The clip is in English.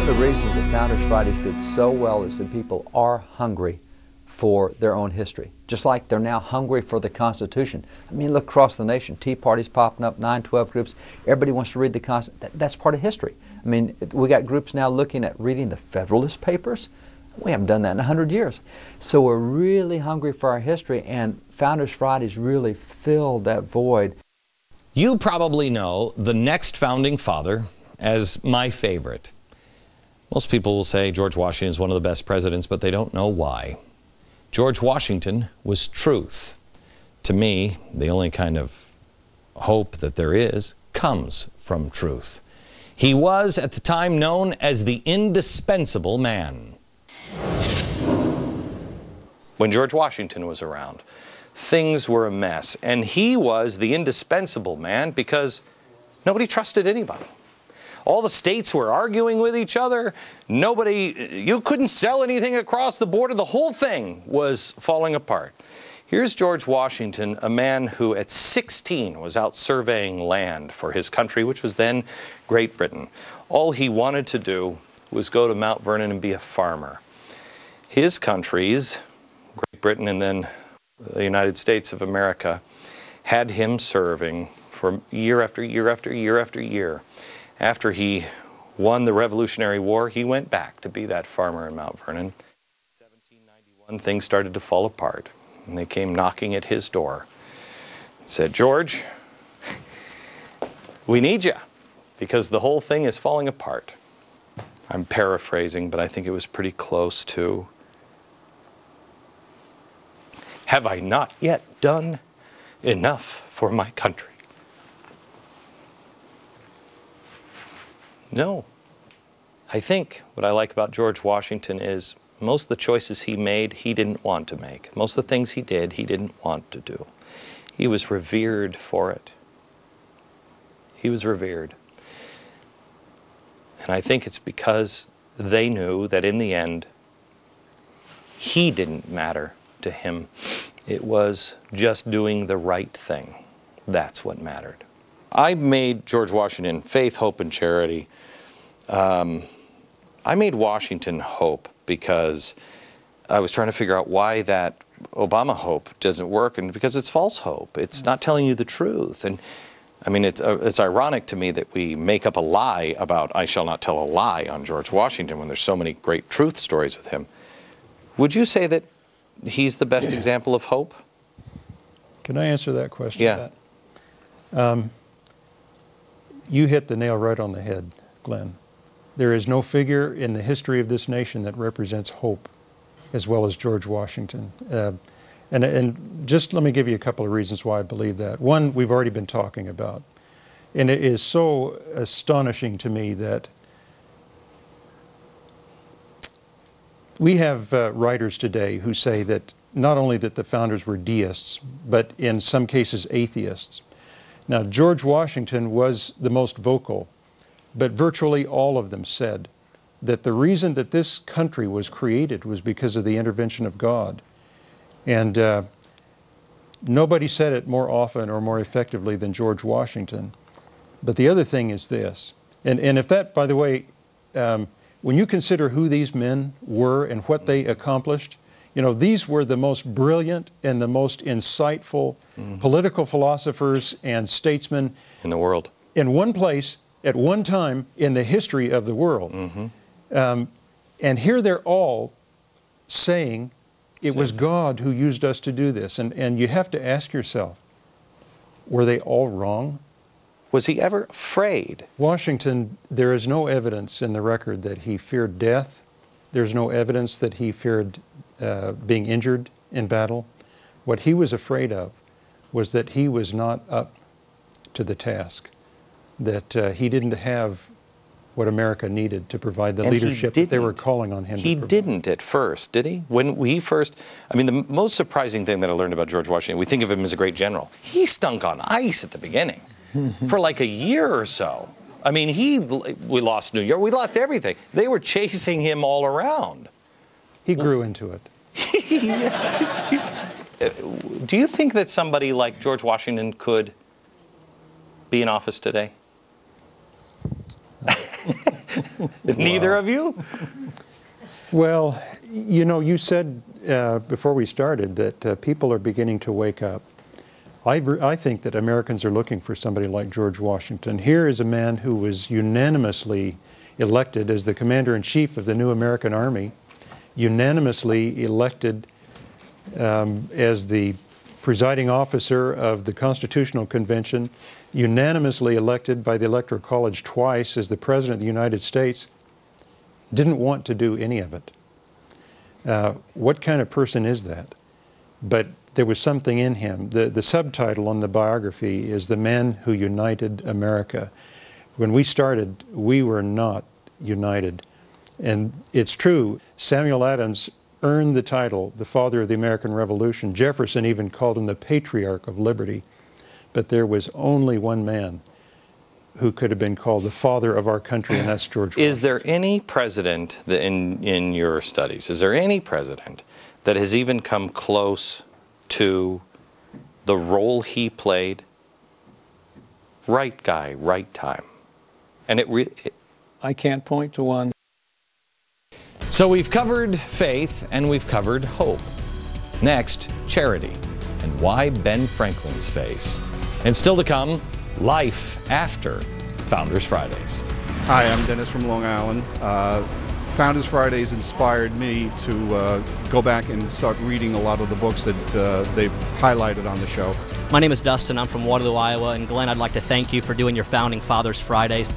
the reasons that Founders Fridays did so well is that people are hungry for their own history, just like they're now hungry for the Constitution. I mean, look across the nation, Tea Party's popping up, 9/12 groups, everybody wants to read the Constitution. That's part of history. I mean, we got groups now looking at reading the Federalist Papers. We haven't done that in 100 years. So we're really hungry for our history, and Founders Fridays really filled that void. You probably know the next founding father as my favorite. Most people will say George Washington is one of the best presidents, but they don't know why. George Washington was truth. To me, the only kind of hope that there is comes from truth. He was, at the time, known as the indispensable man. When George Washington was around, things were a mess, and he was the indispensable man because nobody trusted anybody. All the states were arguing with each other. You couldn't sell anything across the border. The whole thing was falling apart. Here's George Washington, a man who at 16 was out surveying land for his country, which was then Great Britain. All he wanted to do was go to Mount Vernon and be a farmer. His countries, Great Britain and then the United States of America, had him serving for year after year after year after year. After he won the Revolutionary War, he went back to be that farmer in Mount Vernon. In 1791, things started to fall apart, and they came knocking at his door and said, "George, we need you, because the whole thing is falling apart." I'm paraphrasing, but I think it was pretty close to, "Have I not yet done enough for my country?" No. I think what I like about George Washington is most of the choices he made, he didn't want to make. Most of the things he did, he didn't want to do. He was revered for it. He was revered. And I think it's because they knew that in the end, he didn't matter to him. It was just doing the right thing. That's what mattered. I made George Washington faith, hope, and charity. I made Washington hope because I was trying to figure out why that Obama hope doesn't work, and because it's false hope. It's not telling you the truth. And I mean, it's ironic to me that we make up a lie about "I shall not tell a lie" on George Washington when there's so many great truth stories with him. Would you say that he's the best example of hope? Can I answer that question? Yeah. You hit the nail right on the head, Glenn. There is no figure in the history of this nation that represents hope as well as George Washington. And just let me give you a couple of reasons why I believe that. One, we've already been talking about. And it is so astonishing to me that we have writers today who say that not only that the founders were deists, but in some cases atheists. Now, George Washington was the most vocal, but virtually all of them said that the reason that this country was created was because of the intervention of God. And nobody said it more often or more effectively than George Washington. But the other thing is this, and if that, by the way, when you consider who these men were and what they accomplished, you know, these were the most brilliant and the most insightful political philosophers and statesmen in the world. In one place, at one time in the history of the world. And here they're all saying it was God who used us to do this. And you have to ask yourself, were they all wrong? Was he ever afraid? Washington, there is no evidence in the record that he feared death. There's no evidence that he feared being injured in battle. What he was afraid of was that he was not up to the task, that he didn't have what America needed to provide the leadership that they were calling on him to provide. He didn't at first, did he? When we first, I mean, the most surprising thing that I learned about George Washington, we think of him as a great general. He stunk on ice at the beginning for like a year or so. I mean, we lost New York, we lost everything. They were chasing him all around. He grew into it. Do you think that somebody like George Washington could be in office today? Neither of you? Well, you know, you said before we started that people are beginning to wake up. I think that Americans are looking for somebody like George Washington. Here is a man who was unanimously elected as the Commander-in-Chief of the new American Army, unanimously elected as the presiding officer of the Constitutional Convention, unanimously elected by the Electoral College twice as the President of the United States, didn't want to do any of it. What kind of person is that? But there was something in him. The subtitle on the biography is "The Man Who United America." When we started, we were not united. And it's true, Samuel Adams earned the title, the father of the American Revolution. Jefferson even called him the patriarch of liberty. But there was only one man who could have been called the father of our country, and that's George Washington. Is there any president that in your studies, is there any president that has even come close to the role he played? Right guy, right time. And I can't point to one. So we've covered faith and we've covered hope. Next, charity and why Ben Franklin's face. And still to come, life after Founders Fridays. Hi, I'm Dennis from Long Island. Founders Fridays inspired me to go back and start reading a lot of the books that they've highlighted on the show. My name is Dustin. I'm from Waterloo, Iowa. And Glenn, I'd like to thank you for doing your Founding Fathers Fridays.